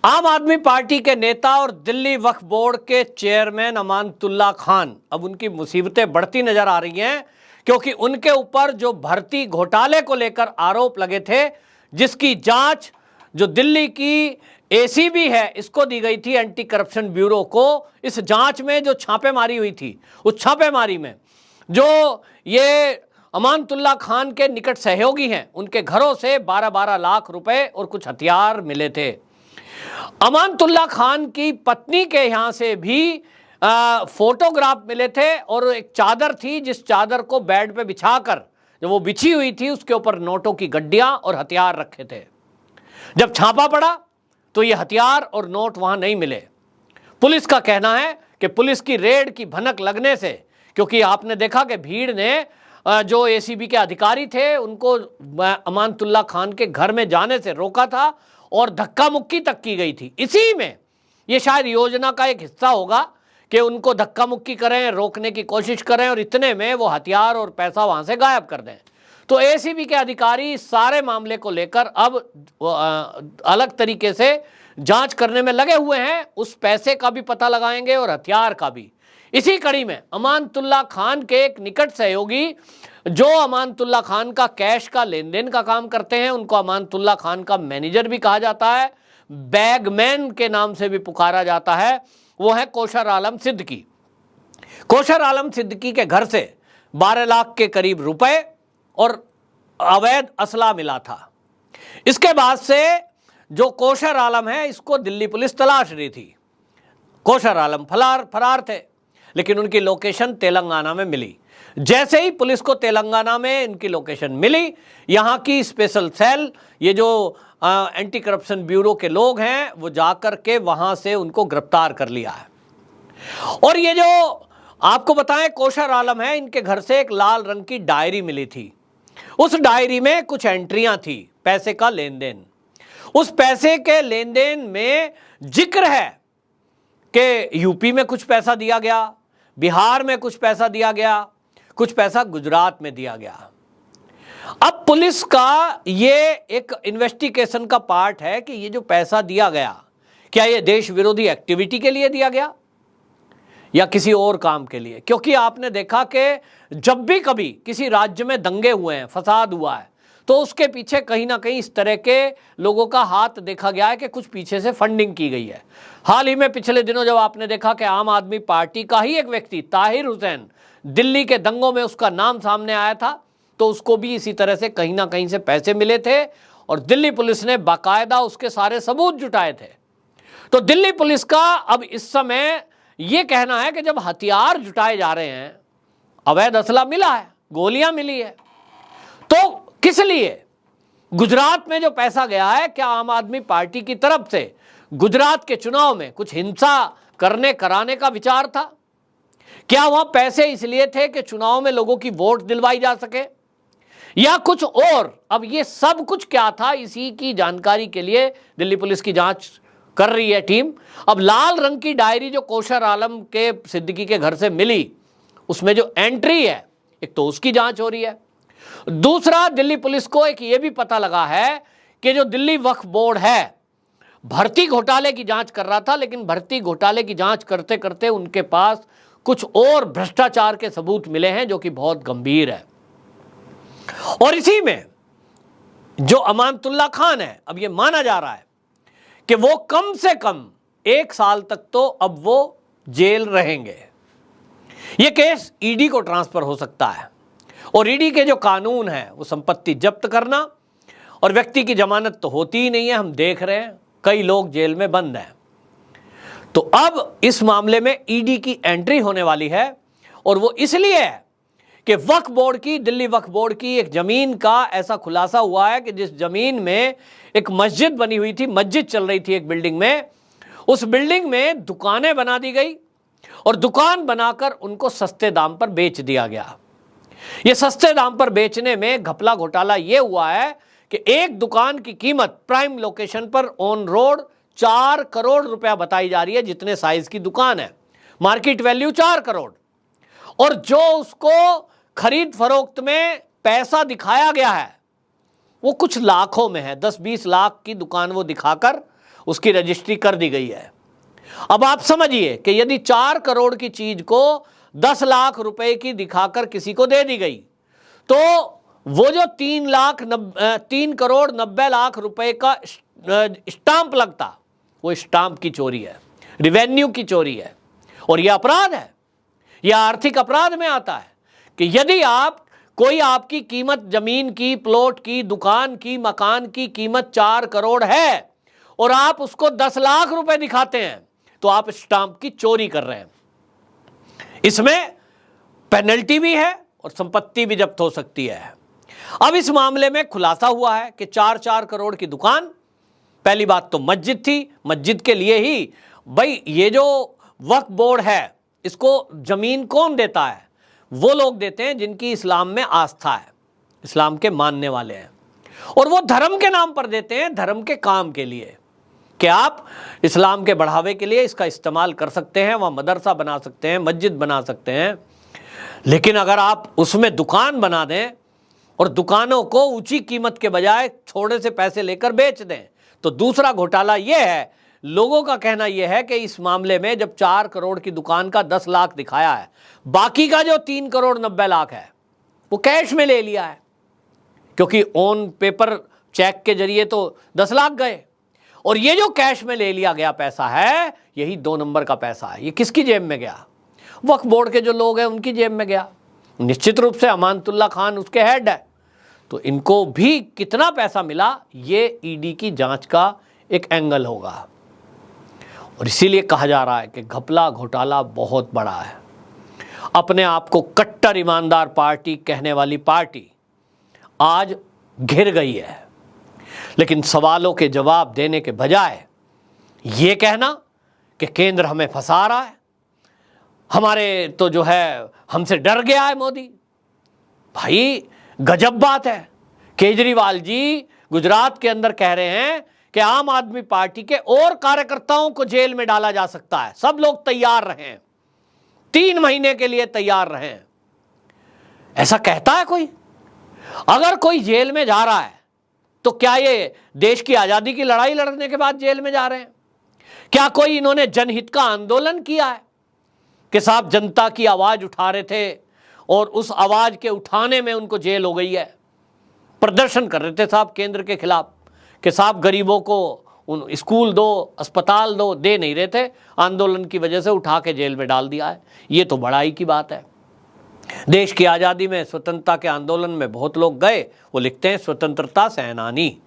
आम आदमी पार्टी के नेता और दिल्ली वक्फ बोर्ड के चेयरमैन अमानतुल्लाह खान, अब उनकी मुसीबतें बढ़ती नजर आ रही हैं, क्योंकि उनके ऊपर जो भर्ती घोटाले को लेकर आरोप लगे थे, जिसकी जांच जो दिल्ली की एसीबी है इसको दी गई थी, एंटी करप्शन ब्यूरो को। इस जांच में जो छापेमारी हुई थी, उस छापेमारी में जो ये अमानतुल्लाह खान के निकट सहयोगी हैं, उनके घरों से 12-12 लाख रुपए और कुछ हथियार मिले थे। अमानतुल्लाह खान की पत्नी के यहां से भी फोटोग्राफ मिले थे, और एक चादर थी, जिस चादर को बेड पे बिछाकर जो वो बिछी हुई थी उसके ऊपर नोटों की गड्डियां और हथियार रखे थे। जब छापा पड़ा तो ये हथियार और नोट वहां नहीं मिले। पुलिस का कहना है कि पुलिस की रेड की भनक लगने से, क्योंकि आपने देखा कि भीड़ ने जो एसीबी के अधिकारी थे उनको अमानतुल्लाह खान के घर में जाने से रोका था और धक्का मुक्की तक की गई थी। इसी में ये शायद योजना का एक हिस्सा होगा कि उनको धक्का मुक्की करें, रोकने की कोशिश करें, और इतने में वो हथियार और पैसा वहां से गायब कर दें। तो एसीबी के अधिकारी सारे मामले को लेकर अब अलग तरीके से जांच करने में लगे हुए हैं। उस पैसे का भी पता लगाएंगे और हथियार का भी। इसी कड़ी में अमानतुल्लाह खान के एक निकट सहयोगी, जो अमानतुल्लाह खान का कैश का लेन देन का काम करते हैं, उनको अमानतुल्लाह खान का मैनेजर भी कहा जाता है, बैगमैन के नाम से भी पुकारा जाता है, वो है कौशर आलम सिद्दीकी। कौशर आलम सिद्दीकी के घर से 12 लाख के करीब रुपए और अवैध असला मिला था। इसके बाद से जो कौशर आलम है, इसको दिल्ली पुलिस तलाश रही थी। कौशर आलम फरार थे, लेकिन उनकी लोकेशन तेलंगाना में मिली। जैसे ही पुलिस को तेलंगाना में इनकी लोकेशन मिली, यहाँ की स्पेशल सेल, ये जो एंटी करप्शन ब्यूरो के लोग हैं, वो जाकर के वहां से उनको गिरफ्तार कर लिया है। और ये जो आपको बताएं कौशर आलम है, इनके घर से एक लाल रंग की डायरी मिली थी। उस डायरी में कुछ एंट्रियां थी पैसे का लेन देन। उस पैसे के लेन देन में जिक्र है कि यूपी में कुछ पैसा दिया गया, बिहार में कुछ पैसा दिया गया, कुछ पैसा गुजरात में दिया गया। अब पुलिस का ये एक इन्वेस्टिगेशन का पार्ट है कि ये जो पैसा दिया गया, क्या ये देश विरोधी एक्टिविटी के लिए दिया गया या किसी और काम के लिए। क्योंकि आपने देखा कि जब भी कभी किसी राज्य में दंगे हुए हैं, फसाद हुआ है, तो उसके पीछे कहीं ना कहीं इस तरह के लोगों का हाथ देखा गया है कि कुछ पीछे से फंडिंग की गई है। हाल ही में पिछले दिनों जब आपने देखा कि आम आदमी पार्टी का ही एक व्यक्ति ताहिर हुसैन, दिल्ली के दंगों में उसका नाम सामने आया था, तो उसको भी इसी तरह से कहीं ना कहीं से पैसे मिले थे, और दिल्ली पुलिस ने बाकायदा उसके सारे सबूत जुटाए थे। तो दिल्ली पुलिस का अब इस समय यह कहना है कि जब हथियार जुटाए जा रहे हैं, अवैध असला मिला है, गोलियां मिली है, तो किस लिए गुजरात में जो पैसा गया है, क्या आम आदमी पार्टी की तरफ से गुजरात के चुनाव में कुछ हिंसा कराने का विचार था? क्या वहां पैसे इसलिए थे कि चुनाव में लोगों की वोट दिलवाई जा सके, या कुछ और? अब ये सब कुछ क्या था, इसी की जानकारी के लिए दिल्ली पुलिस की जांच कर रही है टीम। अब लाल रंग की डायरी जो कौशर आलम के सिद्दीकी के घर से मिली, उसमें जो एंट्री है, एक तो उसकी जांच हो रही है। दूसरा, दिल्ली पुलिस को एक ये भी पता लगा है कि जो दिल्ली वक्फ बोर्ड है, भर्ती घोटाले की जांच कर रहा था, लेकिन भर्ती घोटाले की जांच करते करते उनके पास कुछ और भ्रष्टाचार के सबूत मिले हैं जो कि बहुत गंभीर है। और इसी में जो अमानतुल्लाह खान है, अब यह माना जा रहा है कि वो कम से कम 1 साल तक तो अब वो जेल रहेंगे। यह केस ईडी को ट्रांसफर हो सकता है, और ईडी के जो कानून है वो संपत्ति जब्त करना, और व्यक्ति की जमानत तो होती ही नहीं है। हम देख रहे हैं कई लोग जेल में बंद हैं। तो अब इस मामले में ईडी की एंट्री होने वाली है, और वो इसलिए है कि वक्फ बोर्ड की, दिल्ली वक्फ बोर्ड की एक जमीन का ऐसा खुलासा हुआ है कि जिस जमीन में एक मस्जिद बनी हुई थी, मस्जिद चल रही थी एक बिल्डिंग में, उस बिल्डिंग में दुकानें बना दी गई, और दुकान बनाकर उनको सस्ते दाम पर बेच दिया गया। ये सस्ते दाम पर बेचने में घपला घोटाला ये हुआ है कि एक दुकान की कीमत प्राइम लोकेशन पर ऑन रोड 4 करोड़ रुपया बताई जा रही है, जितने साइज की दुकान है, मार्केट वैल्यू 4 करोड़, और जो उसको खरीद फरोख्त में पैसा दिखाया गया है वो कुछ लाखों में है। 10-20 लाख की दुकान वो दिखाकर उसकी रजिस्ट्री कर दी गई है। अब आप समझिए कि यदि 4 करोड़ की चीज को 10 लाख रुपए की दिखाकर किसी को दे दी गई, तो वो जो 3 करोड़ 90 लाख रुपए का स्टांप लगता, वो स्टांप की चोरी है, रिवेन्यू की चोरी है, और यह अपराध है। यह आर्थिक अपराध में आता है कि यदि कोई आपकी कीमत, जमीन की, प्लॉट की, दुकान की, मकान की कीमत 4 करोड़ है और आप उसको 10 लाख रुपए दिखाते हैं, तो आप स्टांप की चोरी कर रहे हैं। इसमें पेनल्टी भी है और संपत्ति भी जब्त हो सकती है। अब इस मामले में खुलासा हुआ है कि 4-4 करोड़ की दुकान, पहली बात तो मस्जिद थी, मस्जिद के लिए ही भाई ये जो वक्फ बोर्ड है, इसको जमीन कौन देता है? वो लोग देते हैं जिनकी इस्लाम में आस्था है, इस्लाम के मानने वाले हैं, और वो धर्म के नाम पर देते हैं, धर्म के काम के लिए, कि आप इस्लाम के बढ़ावे के लिए इसका इस्तेमाल कर सकते हैं, वहाँ मदरसा बना सकते हैं, मस्जिद बना सकते हैं। लेकिन अगर आप उसमें दुकान बना दें और दुकानों को ऊंची कीमत के बजाय थोड़े से पैसे लेकर बेच दें, तो दूसरा घोटाला यह है, लोगों का कहना यह है कि इस मामले में जब 4 करोड़ की दुकान का 10 लाख दिखाया है, बाकी का जो 3 करोड़ 90 लाख है वो कैश में ले लिया है, क्योंकि ऑन पेपर चेक के जरिए तो 10 लाख गए, और ये जो कैश में ले लिया गया पैसा है, यही 2 नंबर का पैसा है। ये किसकी जेब में गया? वक्फ बोर्ड के जो लोग हैं उनकी जेब में गया। निश्चित रूप से अमानतुल्लाह खान उसके हेड है, तो इनको भी कितना पैसा मिला, ये ईडी की जांच का एक एंगल होगा। और इसीलिए कहा जा रहा है कि घपला घोटाला बहुत बड़ा है। अपने आप को कट्टर ईमानदार पार्टी कहने वाली पार्टी आज घिर गई है, लेकिन सवालों के जवाब देने के बजाय ये कहना कि केंद्र हमें फंसा रहा है, हमारे तो जो है हमसे डर गया है मोदी। भाई गजब बात है। केजरीवाल जी गुजरात के अंदर कह रहे हैं कि आम आदमी पार्टी के और कार्यकर्ताओं को जेल में डाला जा सकता है, सब लोग तैयार रहें, 3 महीने के लिए तैयार रहें। ऐसा कहता है कोई? अगर कोई जेल में जा रहा है तो क्या ये देश की आजादी की लड़ाई लड़ने के बाद जेल में जा रहे हैं? क्या कोई इन्होंने जनहित का आंदोलन किया है कि साहब जनता की आवाज उठा रहे थे और उस आवाज के उठाने में उनको जेल हो गई है? प्रदर्शन कर रहे थे साहब केंद्र के खिलाफ कि साहब गरीबों को उन स्कूल दो, अस्पताल दो, दे नहीं रहे थे, आंदोलन की वजह से उठा के जेल में डाल दिया है। ये तो बड़ाई की बात है। देश की आज़ादी में, स्वतंत्रता के आंदोलन में बहुत लोग गए, वो लिखते हैं स्वतंत्रता सेनानी,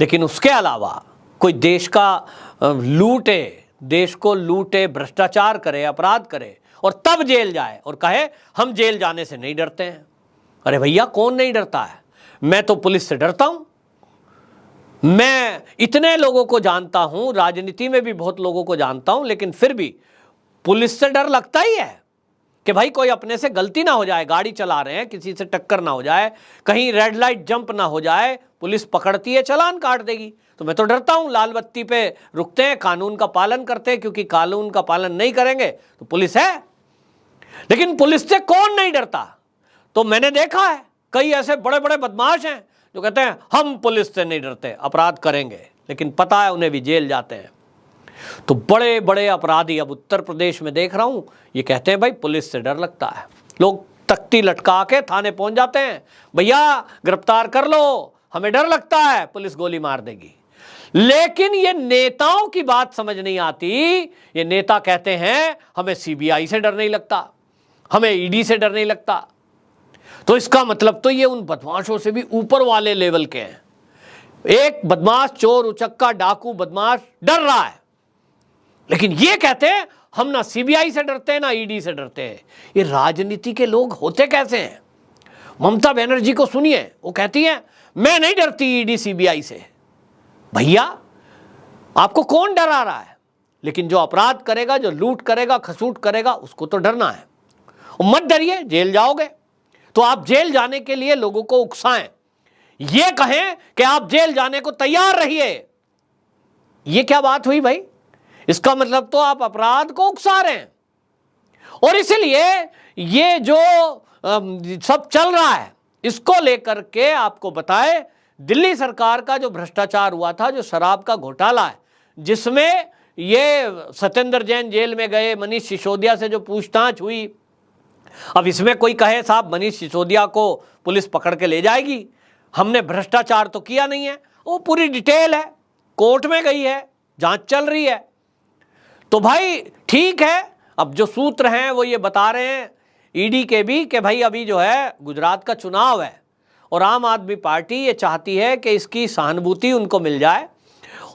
लेकिन उसके अलावा कोई देश का लूटे, देश को लूटे, भ्रष्टाचार करे, अपराध करे और तब जेल जाए और कहे हम जेल जाने से नहीं डरते हैं। अरे भैया, कौन नहीं डरता है? मैं तो पुलिस से डरता हूं। मैं इतने लोगों को जानता हूं, राजनीति में भी बहुत लोगों को जानता हूं, लेकिन फिर भी पुलिस से डर लगता ही है कि भाई कोई अपने से गलती ना हो जाए, गाड़ी चला रहे हैं, किसी से टक्कर ना हो जाए, कहीं रेड लाइट जंप ना हो जाए, पुलिस पकड़ती है, चालान काट देगी। तो मैं तो डरता हूं। लाल बत्ती पे रुकते हैं, कानून का पालन करते हैं, क्योंकि कानून का पालन नहीं करेंगे तो पुलिस है। लेकिन पुलिस से कौन नहीं डरता? तो मैंने देखा है कई ऐसे बड़े बड़े बदमाश हैं जो कहते हैं हम पुलिस से नहीं डरते, अपराध करेंगे, लेकिन पता है उन्हें भी जेल जाते हैं। तो बड़े बड़े अपराधी अब उत्तर प्रदेश में देख रहा हूं, ये कहते हैं भाई पुलिस से डर लगता है। लोग तख्ती लटका के थाने पहुंच जाते हैं, भैया गिरफ्तार कर लो, हमें डर लगता है, पुलिस गोली मार देगी। लेकिन ये नेताओं की बात समझ नहीं आती। ये नेता कहते हैं हमें सीबीआई से डर नहीं लगता, हमें ईडी से डर नहीं लगता। तो इसका मतलब तो ये उन बदमाशों से भी ऊपर वाले लेवल के हैं। एक बदमाश, चोर, उचक्का, डाकू बदमाश डर रहा है, लेकिन ये कहते हैं हम ना सीबीआई से डरते हैं ना ईडी से डरते हैं। ये राजनीति के लोग होते कैसे हैं? ममता बनर्जी को सुनिए, वो कहती हैं मैं नहीं डरती ईडी सीबीआई से। भैया, आपको कौन डरा रहा है? लेकिन जो अपराध करेगा, जो लूट करेगा, खसूट करेगा, उसको तो डरना है। मत डरिए, जेल जाओगे तो आप जेल जाने के लिए लोगों को उकसाएं, ये कहें कि आप जेल जाने को तैयार रहिए। ये क्या बात हुई भाई? इसका मतलब तो आप अपराध को उकसा रहे हैं। और इसलिए ये जो सब चल रहा है, इसको लेकर के आपको बताए, दिल्ली सरकार का जो भ्रष्टाचार हुआ था, जो शराब का घोटाला है, जिसमें ये सत्येंद्र जैन जेल में गए, मनीष सिसोदिया से जो पूछताछ हुई। अब इसमें कोई कहे साहब मनीष सिसोदिया को पुलिस पकड़ के ले जाएगी, हमने भ्रष्टाचार तो किया नहीं है, वो पूरी डिटेल है, कोर्ट में गई है, जांच चल रही है। तो भाई ठीक है, अब जो सूत्र हैं वो ये बता रहे हैं ईडी के भी कि भाई अभी जो है गुजरात का चुनाव है और आम आदमी पार्टी ये चाहती है कि इसकी सहानुभूति उनको मिल जाए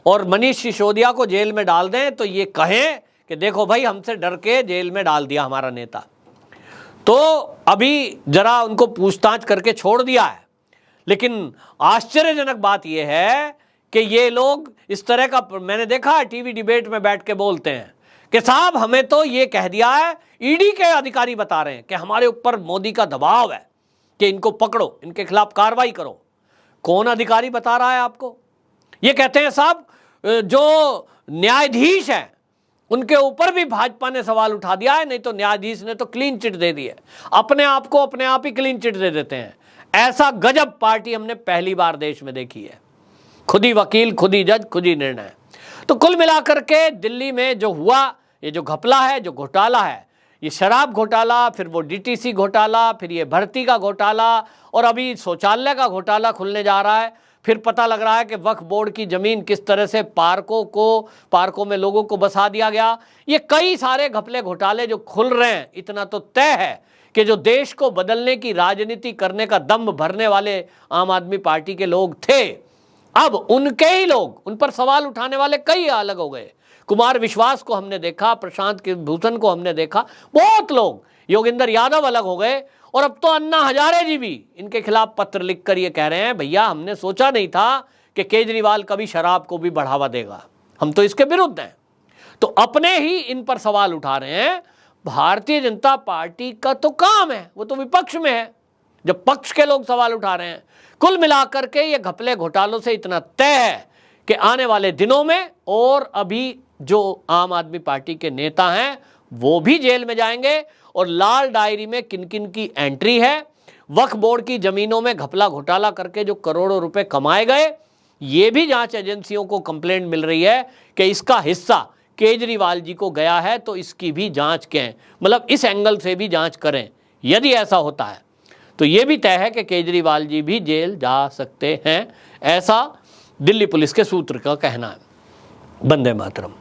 और मनीष सिसोदिया को जेल में डाल दें, तो ये कहें कि देखो भाई हमसे डर के जेल में डाल दिया हमारा नेता। तो अभी जरा उनको पूछताछ करके छोड़ दिया है, लेकिन आश्चर्यजनक बात यह है कि ये लोग इस तरह का, मैंने देखा है टीवी डिबेट में बैठ के बोलते हैं कि साहब हमें तो ये कह दिया है, ईडी के अधिकारी बता रहे हैं कि हमारे ऊपर मोदी का दबाव है कि इनको पकड़ो, इनके खिलाफ कार्रवाई करो। कौन अधिकारी बता रहा है आपको? ये कहते हैं साहब जो न्यायाधीश हैं उनके ऊपर भी भाजपा ने सवाल उठा दिया है, नहीं तो न्यायाधीश ने तो क्लीन चिट दे दी है, अपने आप को अपने आप ही क्लीन चिट दे देते हैं। ऐसा गजब पार्टी हमने पहली बार देश में देखी है, खुद ही वकील, खुद ही जज, खुद ही निर्णय। तो कुल मिलाकर के दिल्ली में जो हुआ, ये जो घपला है, जो घोटाला है, ये शराब घोटाला, फिर वो डीटीसी घोटाला, फिर ये भर्ती का घोटाला और अभी शौचालय का घोटाला खुलने जा रहा है। फिर पता लग रहा है कि वक्फ बोर्ड की ज़मीन किस तरह से पार्कों में लोगों को बसा दिया गया। ये कई सारे घपले घोटाले जो खुल रहे हैं, इतना तो तय है कि जो देश को बदलने की राजनीति करने का दम भरने वाले आम आदमी पार्टी के लोग थे, अब उनके ही लोग, उन पर सवाल उठाने वाले कई अलग हो गए। कुमार विश्वास को हमने देखा, प्रशांत भूषण को हमने देखा, बहुत लोग, योगेंद्र यादव अलग हो गए और अब तो अन्ना हजारे जी भी इनके खिलाफ पत्र लिखकर ये कह रहे हैं भैया हमने सोचा नहीं था कि केजरीवाल कभी शराब को भी बढ़ावा देगा, हम तो इसके विरुद्ध हैं। तो अपने ही इन पर सवाल उठा रहे हैं। भारतीय जनता पार्टी का तो काम है, वो तो विपक्ष में है, जब पक्ष के लोग सवाल उठा रहे हैं। कुल मिलाकर के ये घपले घोटालों से इतना तय है कि आने वाले दिनों में और अभी जो आम आदमी पार्टी के नेता हैं वो भी जेल में जाएंगे और लाल डायरी में किन किन की एंट्री है। वक्फ बोर्ड की जमीनों में घपला घोटाला करके जो करोड़ों रुपए कमाए गए, ये भी जांच एजेंसियों को कंप्लेंट मिल रही है कि इसका हिस्सा केजरीवाल जी को गया है, तो इसकी भी जांच करें, मतलब इस एंगल से भी जांच करें। यदि ऐसा होता है तो ये भी तय है कि केजरीवाल जी भी जेल जा सकते हैं, ऐसा दिल्ली पुलिस के सूत्र का कहना है। वंदे मातरम।